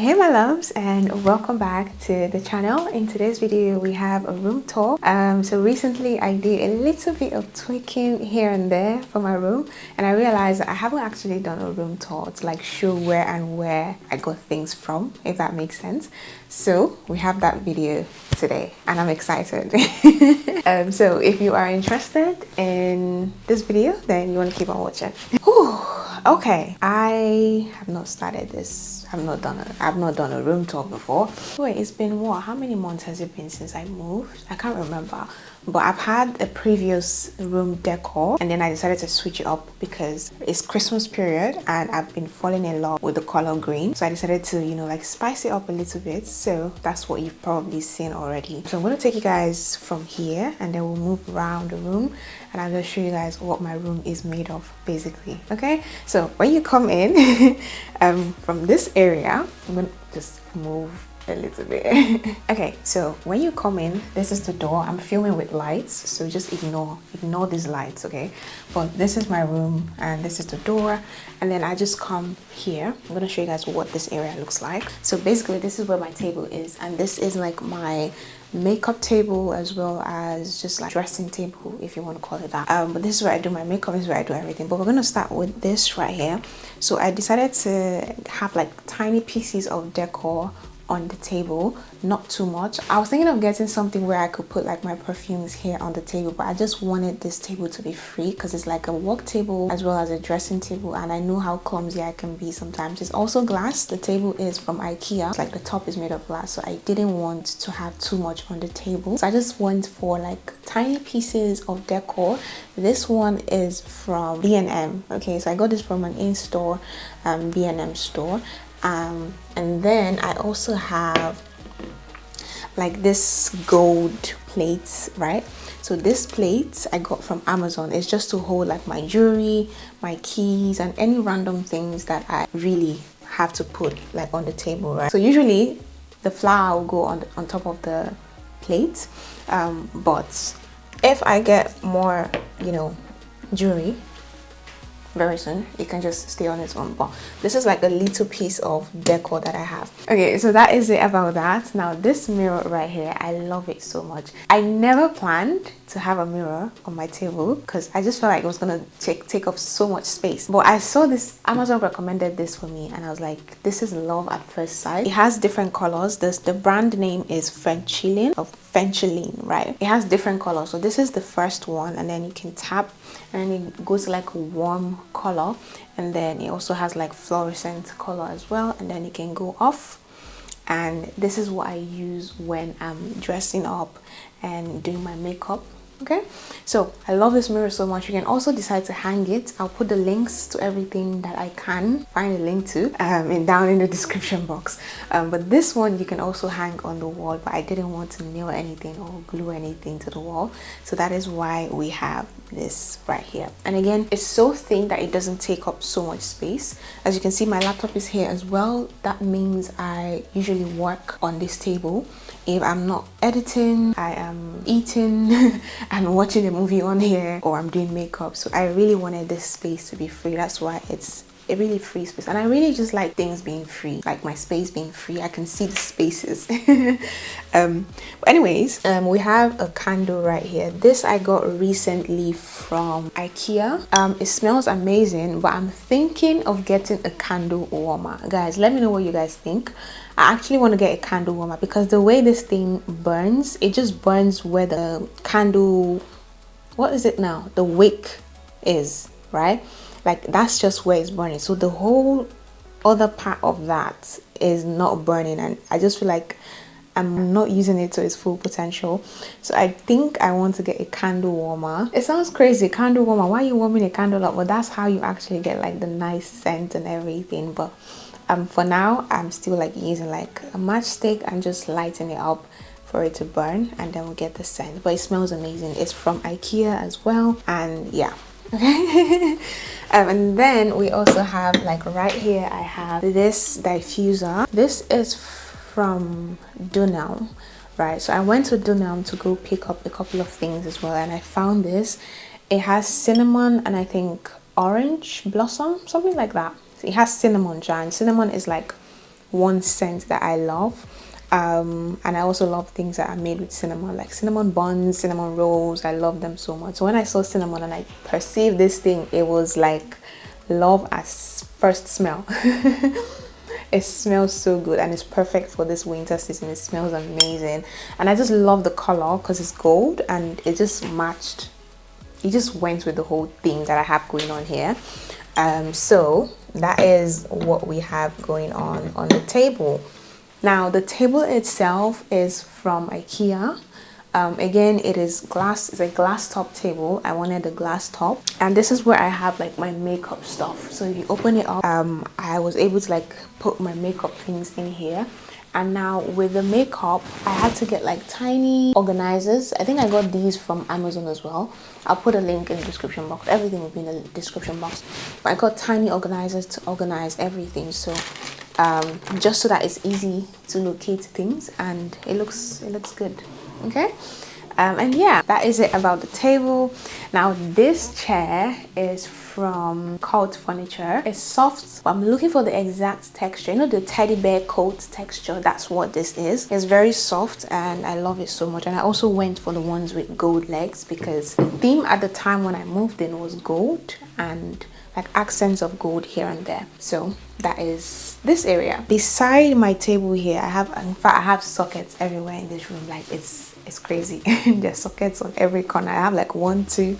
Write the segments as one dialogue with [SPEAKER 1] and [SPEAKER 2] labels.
[SPEAKER 1] Hey my loves, and welcome back to the channel. In today's video we have a room tour. So recently I did a little bit of tweaking here and there for my room, and I realized I haven't actually done a room tour to like show where I got things from, if that makes sense. So we have that video today and I'm excited. So if you are interested in this video, then you want to keep on watching. Whew. Okay, I have not started this. I've not done a room tour before. Wait, it's been what? How many months has it been since I moved? I can't remember. But I've had a previous room decor and then I decided to switch it up because it's Christmas period and I've been falling in love with the color green. So I decided to, you know, like spice it up a little bit. So that's what you've probably seen already. So I'm going to take you guys from here and then we'll move around the room and I'm going to show you guys what my room is made of basically. Okay, so when you come in from this area, I'm going to just move a little bit. Okay, so when you come in, this is the door. I'm filming with lights, so just ignore these lights, okay? But this is my room and this is the door, and then I just come here. I'm gonna show you guys what this area looks like. So basically this is where my table is, and this is like my makeup table as well as just like dressing table, if you want to call it that. But this is where I do my makeup, this is where I do everything. But we're gonna start with this right here. So I decided to have like tiny pieces of decor on the table, not too much. I was thinking of getting something where I could put like my perfumes here on the table, but I just wanted this table to be free because it's like a work table as well as a dressing table, and I know how clumsy I can be sometimes. It's also glass. The table is from IKEA. It's like the top is made of glass, so I didn't want to have too much on the table. So I just went for like tiny pieces of decor. This one is from B&M. Okay, so I got this from an in-store B&M store. And then I also have like this gold plates, right? So this plate I got from Amazon. It's just to hold like my jewelry, my keys, and any random things that I really have to put like on the table, right? So usually the flower will go on top of the plate, but if I get more, you know, jewelry very soon, it can just stay on its own. But this is like a little piece of decor that I have. Okay, so that is it about that. Now this mirror right here, I love it so much. I never planned to have a mirror on my table because I just felt like it was gonna take up so much space. But I saw this, Amazon recommended this for me, and I was like, this is love at first sight. It has different colors. The brand name is Frenchilin, right? It has different colors. So this is the first one, and then you can tap and then it goes like a warm color, and then it also has like fluorescent color as well, and then it can go off. And this is what I use when I'm dressing up and doing my makeup. Okay, so I love this mirror so much. You can also decide to hang it. I'll put the links to everything that I can find a link to down in the description box. But this one you can also hang on the wall, but I didn't want to nail anything or glue anything to the wall, so that is why we have this right here. And again, it's so thin that it doesn't take up so much space. As you can see, my laptop is here as well. That means I usually work on this table. If I'm not editing, I am eating and watching a movie on here, or I'm doing makeup. So I really wanted this space to be free. That's why it's a really free space, and I really just like things being free, like my space being free. I can see the spaces. But anyways, we have a candle right here. This I got recently from IKEA. It smells amazing, but I'm thinking of getting a candle warmer. Guys, let me know what you guys think. I actually want to get a candle warmer because the way this thing burns, it just burns where the candle, what is it now, the wick is, right? Like that's just where it's burning. So the whole other part of that is not burning, and I just feel like I'm not using it to its full potential. So I think I want to get a candle warmer. It sounds crazy, candle warmer. Why are you warming a candle up? Well, that's how you actually get like the nice scent and everything. But for now, I'm still like using like a matchstick and just lighting it up for it to burn, and then we'll get the scent. But it smells amazing. It's from IKEA as well, and yeah. Okay. And then we also have like right here I have this diffuser. This is from Dunelm, right? So I went to Dunelm to go pick up a couple of things as well, and I found this. It has cinnamon and I think orange blossom, something like that. So it has cinnamon, and cinnamon is like one scent that I love. And I also love things that are made with cinnamon, like cinnamon buns, cinnamon rolls. I love them so much. So when I saw cinnamon and I perceived this thing, it was like love at first smell. It smells so good and it's perfect for this winter season. It smells amazing, and I just love the color because it's gold and it just matched. It just went with the whole theme that I have going on here. So that is what we have going on the table. Now the table itself is from IKEA. Again, it is glass. It's a glass top table. I wanted a glass top, and this is where I have like my makeup stuff. So if you open it up, I was able to like put my makeup things in here. And now with the makeup, I had to get like tiny organizers. I think I got these from Amazon as well. I'll put a link in the description box. Everything will be in the description box. But I got tiny organizers to organize everything. So just so that it's easy to locate things and it looks good. Okay. And yeah, that is it about the table. Now this chair is from Cult Furniture. It's soft, but I'm looking for the exact texture. You know, the teddy bear coat texture, that's what this is. It's very soft and I love it so much. And I also went for the ones with gold legs because the theme at the time when I moved in was gold and like accents of gold here and there. So that is this area. Beside my table here, I have sockets everywhere in this room. Like it's crazy. There's sockets on every corner. I have like 1, 2,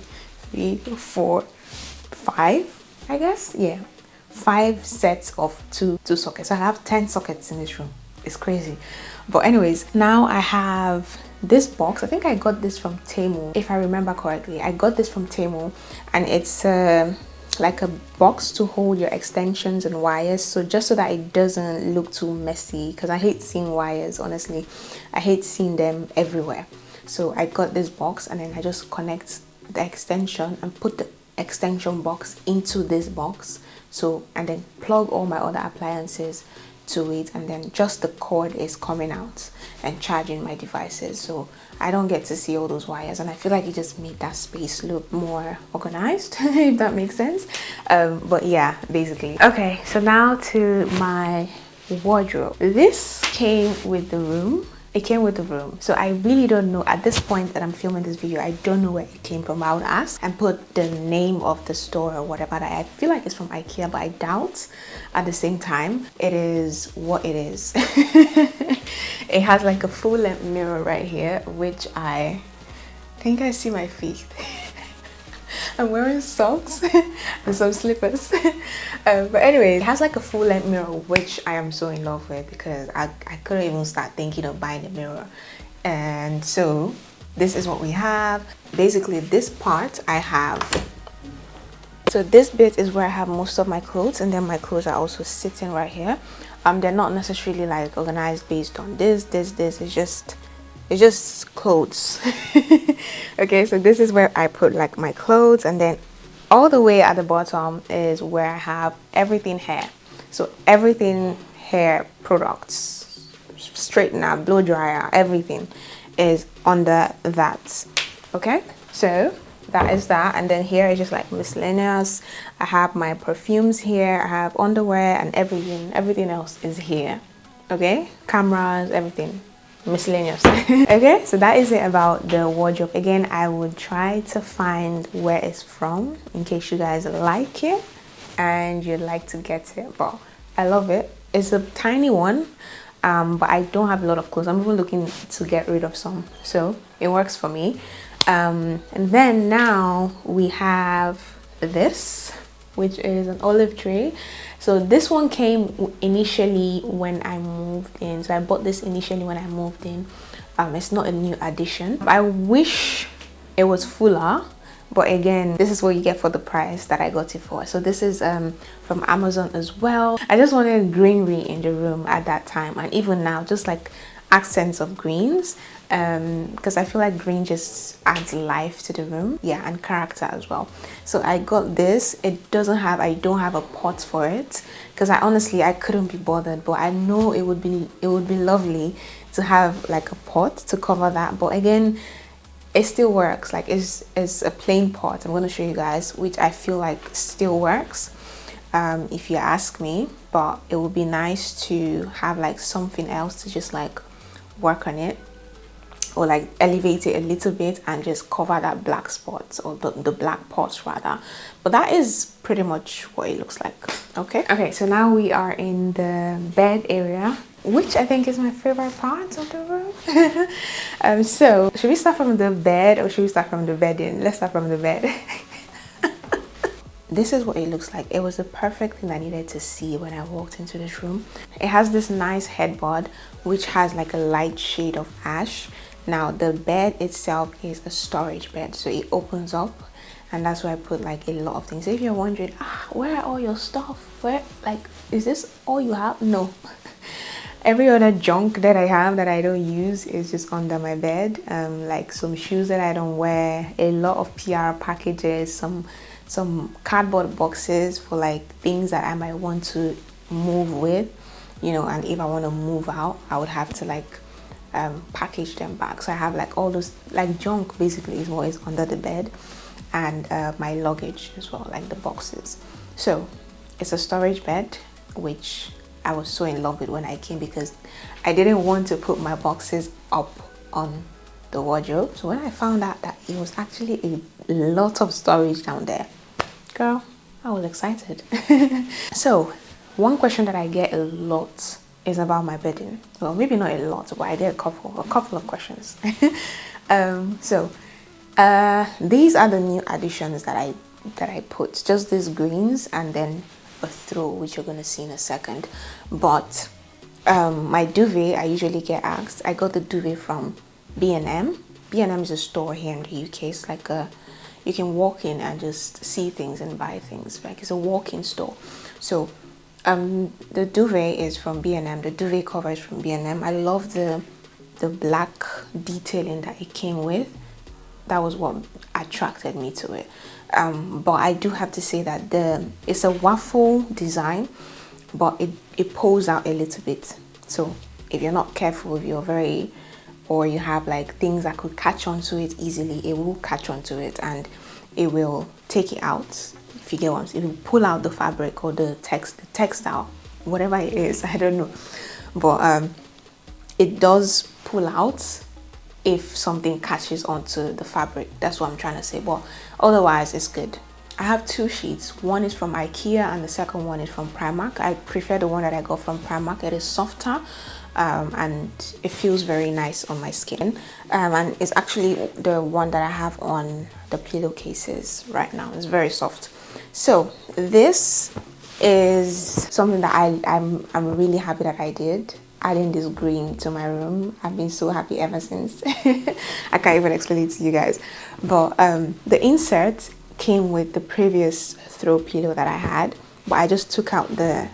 [SPEAKER 1] 3, 4, 5, I guess. Yeah, 5 sets of two sockets. I have 10 sockets in this room. It's crazy. But anyways, now I have this box. I think I got this from Temu, if I remember correctly. I got this from Temu, and it's like a box to hold your extensions and wires, so just so that it doesn't look too messy, because I hate seeing wires, honestly. I hate seeing them everywhere. So I got this box and then I just connect the extension and put the extension box into this box, so, and then plug all my other appliances to it, and then just the cord is coming out and charging my devices, so I don't get to see all those wires, and I feel like it just made that space look more organized, if that makes sense. But yeah, basically. Okay, so now to my wardrobe. This came with the room. It came with the room, so I really don't know at this point that I'm filming this video. I don't know where it came from. I would ask and put the name of the store or whatever. I feel like it's from IKEA, but I doubt. At the same time, it is what it is. It has like a full-length mirror right here, which I think I see my feet. I'm wearing socks and some slippers. But anyway, it has like a full-length mirror, which I am so in love with because I couldn't even start thinking of buying a mirror. And so this is what we have. Basically, this part I have. So this bit is where I have most of my clothes, and then my clothes are also sitting right here. They're not necessarily like organized based on this. It's just clothes. Okay, so this is where I put like my clothes, and then all the way at the bottom is where I have everything hair. So everything hair products, straightener, blow dryer, everything is under that. Okay, so that is that. And then here is just like miscellaneous. I have my perfumes here, I have underwear and everything else is here. Okay, cameras, everything miscellaneous. Okay, so that is it about the wardrobe. Again, I would try to find where it's from in case you guys like it and you'd like to get it, but I love it. It's a tiny one, but I don't have a lot of clothes. I'm even looking to get rid of some, so it works for me. And then now we have this, which is an olive tray. So this one came initially when I moved in. So I bought this initially when I moved in. It's not a new addition. I wish it was fuller, but again, this is what you get for the price that I got it for. So this is from Amazon as well. I just wanted greenery in the room at that time, and even now, just like accents of greens, because I feel like green just adds life to the room, yeah, and character as well. So I got this. I don't have a pot for it because I couldn't be bothered, but I know it would be lovely to have like a pot to cover that. But again, it still works. Like it's a plain pot. I'm going to show you guys, which I feel like still works. if you ask me, but it would be nice to have like something else to just like work on it, or like elevate it a little bit and just cover that black spots, or the black parts rather. But that is pretty much what it looks like. Okay, so now we are in the bed area, which I think is my favorite part of the room. So should we start from the bed or should we start from the bedding? Let's start from the bed. This is what it looks like. It was the perfect thing I needed to see when I walked into this room. It has this nice headboard which has like a light shade of ash. Now the bed itself is a storage bed, so it opens up, and that's where I put like a lot of things. So if you're wondering, where are all your stuff? Where, like, is this all you have? No. Every other junk that I have that I don't use is just under my bed. Like some shoes that I don't wear, a lot of PR packages, some cardboard boxes for like things that I might want to move with, you know, and if I want to move out, I would have to like package them back. So I have like all those, like junk basically is what is under the bed, and my luggage as well, like the boxes. So it's a storage bed, which I was so in love with when I came, because I didn't want to put my boxes up on the wardrobe. So when I found out that it was actually a lot of storage down there, girl, I was excited. So one question that I get a lot is about my bedding. Well, maybe not a lot, but I get a couple of questions. So these are the new additions that I put, just these greens and then a throw, which you're going to see in a second. But my duvet, I usually get asked, I got the duvet from B&M. B&M is a store here in the UK. It's like you can walk in and just see things and buy things. Like, it's a walk-in store. So the duvet is from B&M. The duvet cover is from B&M. I love the black detailing that it came with. That was what attracted me to it. But I do have to say that it's a waffle design, but it pulls out a little bit. So if you're not careful, if you're or you have like things that could catch onto it easily, it will catch onto it and it will take it out. If you get what I'm saying, it will pull out the fabric or the textile, whatever it is, I don't know. But it does pull out if something catches onto the fabric. That's what I'm trying to say. But otherwise, it's good. I have two sheets. One is from IKEA and the second one is from Primark. I prefer the one that I got from Primark. It is softer and it feels very nice on my skin. And it's actually the one that I have on the pillowcases right now. It's very soft. So this is something that I'm really happy that I did. Adding this green to my room. I've been so happy ever since. I can't even explain it to you guys. But the insert came with the previous throw pillow that I had, but I just took out the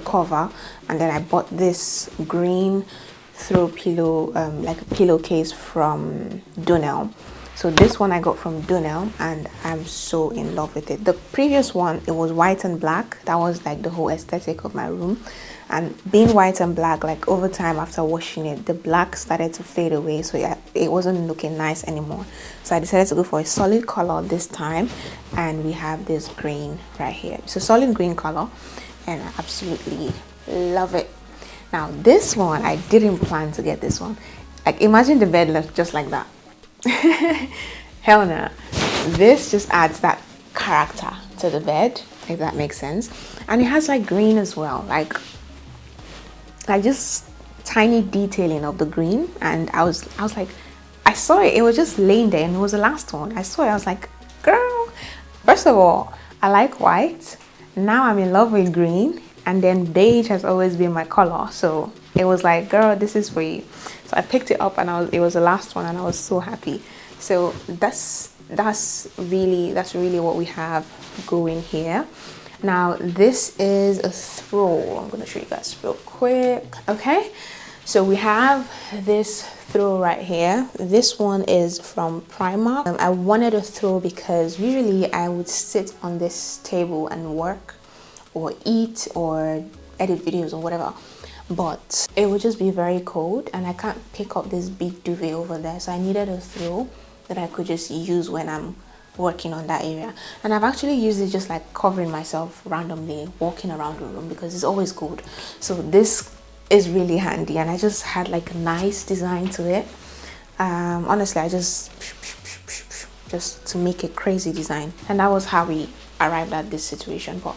[SPEAKER 1] cover, and then I bought this green throw pillow, like a pillowcase from Dunelm. So this one I got from Dunelm and I'm so in love with it. The previous one, it was white and black. That was like the whole aesthetic of my room. And being white and black, like over time after washing it, the black started to fade away. So yeah, it wasn't looking nice anymore. So I decided to go for a solid color this time. And we have this green right here. It's a solid green color and I absolutely love it. Now this one, I didn't plan to get this one. Like imagine the bed left just like that. Hell no. This just adds that character to the bed, if that makes sense. And it has like green as well, like just tiny detailing of the green. And I was like, I saw it was just laying there and it was the last one I saw it. I was like, girl, first of all, I like white. Now I'm in love with green, and then beige has always been my color. So it was like, girl, this is for you. So I picked it up and it was the last one and I was so happy. So that's really what we have going here. Now this is a throw. I'm gonna show you guys real quick. Okay, so we have this throw right here. This one is from Primark. I wanted a throw because usually I would sit on this table and work or eat or edit videos or whatever, but it would just be very cold and I can't pick up this big duvet over there. So I needed a throw that I could just use when I'm working on that area. And I've actually used it just like covering myself randomly walking around the room because it's always cold. So this is really handy, and I just had like a nice design to it. Honestly, I just to make a crazy design, and that was how we arrived at this situation. But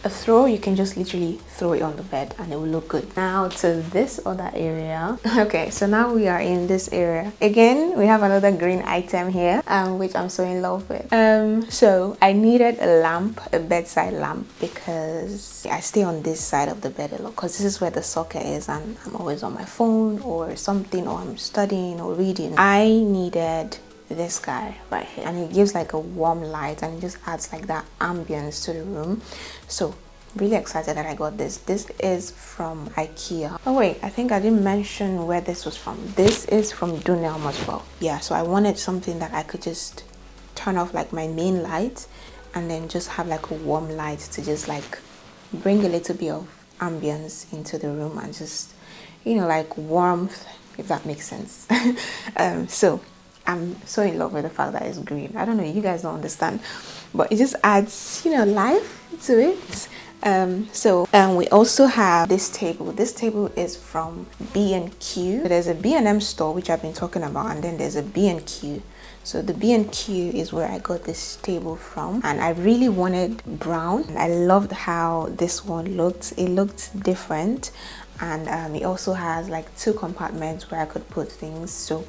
[SPEAKER 1] a throw, you can just literally throw it on the bed and it will look good. Now to this other area. Okay, so now we are in this area again. We have another green item here, which I'm so in love with. So I needed a lamp, a bedside lamp, because I stay on this side of the bed a lot because this is where the socket is, and I'm always on my phone or something, or I'm studying or reading. I needed this guy right here, and it gives like a warm light and it just adds like that ambience to the room. So really excited that I got this. This is from IKEA. Oh wait, I think I didn't mention where this was from. This is from Dunelm as well. Yeah, so I wanted something that I could just turn off like my main light and then just have like a warm light to just like bring a little bit of ambience into the room and just, you know, like warmth, if that makes sense. So I'm so in love with the fact that it's green. I don't know, you guys don't understand, but it just adds, you know, life to it. We also have this table. This table is from B&Q. So there's a B&M store, which I've been talking about, and then there's a B&Q. So the B&Q is where I got this table from, and I really wanted brown. I loved how this one looked. It looked different, and it also has like 2 compartments where I could put things. So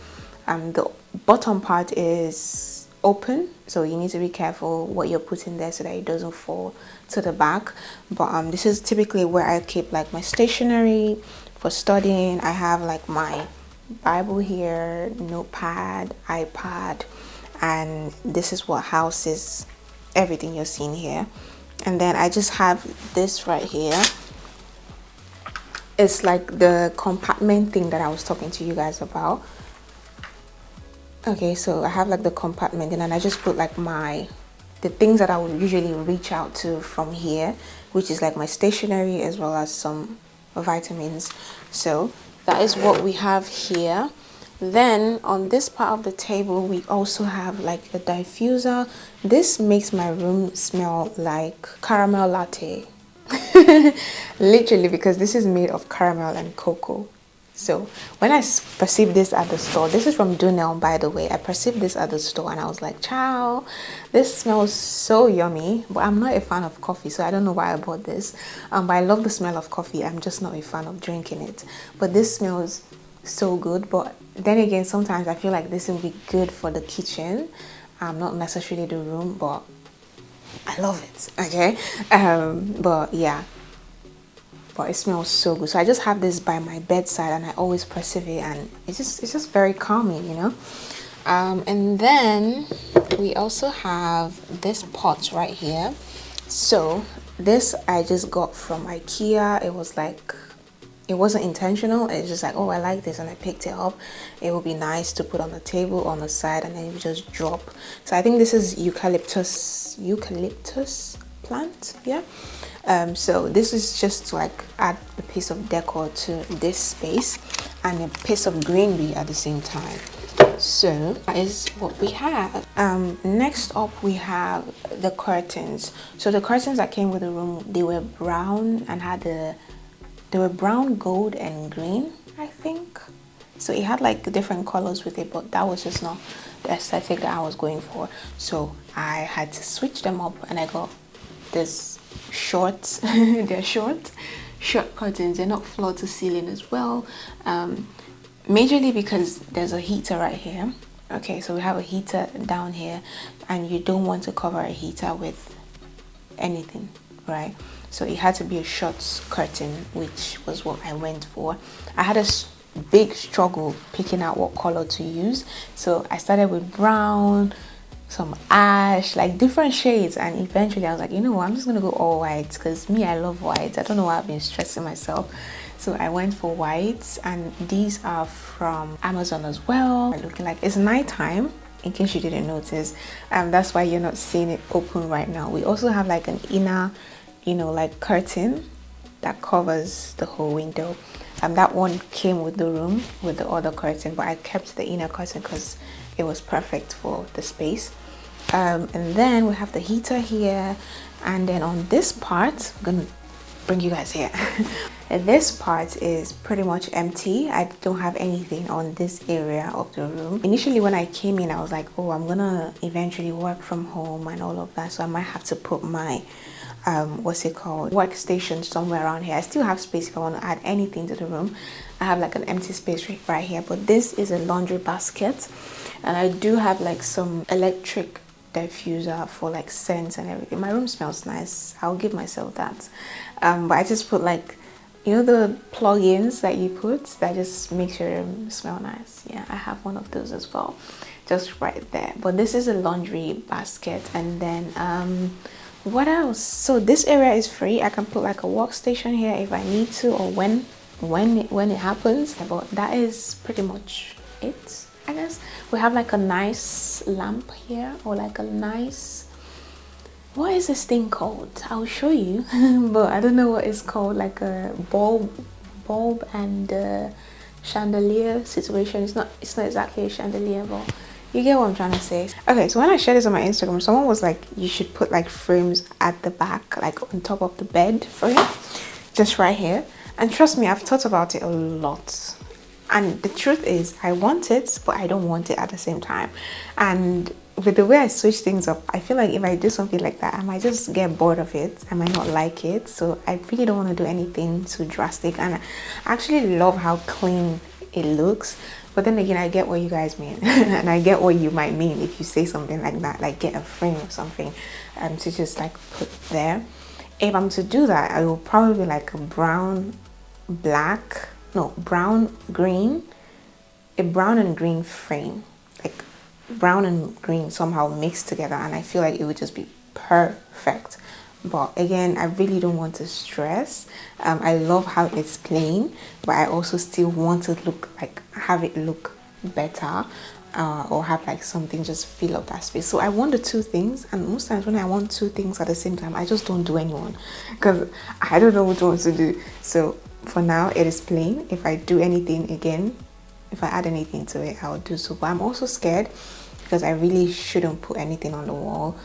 [SPEAKER 1] the bottom part is open, so you need to be careful what you're putting there so that it doesn't fall to the back. But this is typically where I keep like my stationery for studying. I have like my Bible here, notepad, iPad, and this is what houses everything you're seeing here. And then I just have this right here. It's like the compartment thing that I was talking to you guys about. Okay, so I have like the compartment, and then I just put like the things that I would usually reach out to from here, which is like my stationery as well as some vitamins. So that is what we have here. Then on this part of the table, we also have like a diffuser. This makes my room smell like caramel latte. Literally, because this is made of caramel and cocoa. So when I perceived this at the store, this is from Dunelm, by the way. I perceived this at the store and I was like, ciao, this smells so yummy. But I'm not a fan of coffee, so I don't know why I bought this. But I love the smell of coffee. I'm just not a fan of drinking it. But this smells so good. But then again, sometimes I feel like this will be good for the kitchen. Not necessarily the room, but I love it, okay? But yeah. But it smells so good. So I just have this by my bedside and I always perceive it, and it's just very calming, you know. And then we also have this pot right here. So this I just got from IKEA. It was like, it wasn't intentional. It's just like, oh, I like this, and I picked it up. It would be nice to put on the table on the side, and then it would just drop. So I think this is eucalyptus plant, yeah. So this is just to like add a piece of decor to this space and a piece of greenery at the same time. So that is what we have. Next up we have the curtains. So the curtains that came with the room, they were brown and they were brown, gold and green, I think. So it had like different colors with it, but that was just not the aesthetic that I was going for. So I had to switch them up, and I got this short they're short curtains. They're not floor to ceiling as well, majorly because there's a heater right here. Okay, so we have a heater down here, and you don't want to cover a heater with anything, right? So it had to be a short curtain, which was what I went for. I had a big struggle picking out what color to use, so I started with brown, some ash, like different shades, and eventually I was like, you know what, I'm just gonna go all white, because me, I love white. I don't know why I've been stressing myself. So I went for whites, and these are from Amazon as well. Looking like it's nighttime, in case you didn't notice. That's why you're not seeing it open right now. We also have like an inner, you know, like curtain that covers the whole window. That one came with the room with the other curtain, but I kept the inner curtain because it was perfect for the space. And then we have the heater here, and then on this part, I'm gonna bring you guys here. This part is pretty much empty. I don't have anything on this area of the room. Initially when I came in, I was like, oh, I'm gonna eventually work from home and all of that, so I might have to put my what's it called, workstation somewhere around here. I still have space if I want to add anything to the room. I have like an empty space right here, but this is a laundry basket, and I do have like some electric diffuser for like scents and everything. My room smells nice, I'll give myself that. But I just put like, you know, the plug-ins that you put that just makes your room smell nice. Yeah, I have one of those as well, just right there. But this is a laundry basket. And then what else? So this area is free. I can put like a workstation here if I need to, or when it happens. But that is pretty much it, I guess. We have like a nice lamp here, or like a nice, what is this thing called? I'll show you. But I don't know what it's called, like a bulb and chandelier situation. It's not exactly a chandelier, but you get what I'm trying to say. Okay, so when I shared this on my Instagram, someone was like, you should put like frames at the back, like on top of the bed frame, just right here. And trust me, I've thought about it a lot. And the truth is, I want it, but I don't want it at the same time. And with the way I switch things up, I feel like if I do something like that, I might just get bored of it. I might not like it. So I really don't want to do anything too drastic. And I actually love how clean it looks. But then again, I get what you guys mean. And I get what you might mean if you say something like that, like get a frame or something to just like put there. If I'm to do that, I will probably like a brown green, a brown and green frame, like brown and green somehow mixed together, and I feel like it would just be perfect. But again, I really don't want to stress. I love how it's plain, but I also still want to look like, have it look better, or have like something just fill up that space. So I want the two things, and most times when I want two things at the same time, I just don't do anyone because I don't know which one to do. So for now, it is plain. If I do anything again, if I add anything to it, I'll do so. But I'm also scared because I really shouldn't put anything on the wall.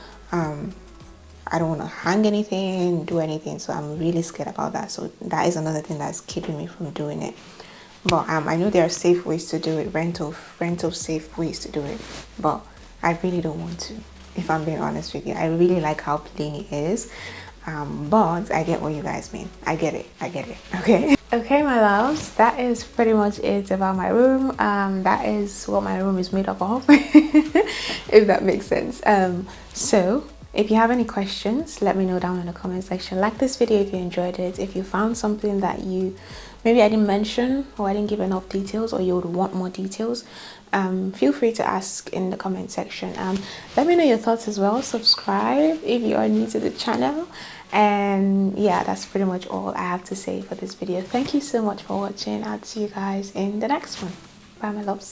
[SPEAKER 1] I don't want to hang anything, do anything, so I'm really scared about that. So that is another thing that's keeping me from doing it. But I know there are safe ways to do it, rental safe ways to do it, but I really don't want to, if I'm being honest with you. I really like how plain it is, but I get what you guys mean. I get it, okay my loves, that is pretty much it about my room. That is what my room is made up of, if that makes sense. So if you have any questions, let me know down in the comment section. Like this video if you enjoyed it. If you found something that maybe I didn't mention, or I didn't give enough details, or you would want more details, feel free to ask in the comment section. Let me know your thoughts as well. Subscribe if you are new to the channel. And yeah, that's pretty much all I have to say for this video. Thank you so much for watching. I'll see you guys in the next one. Bye my loves.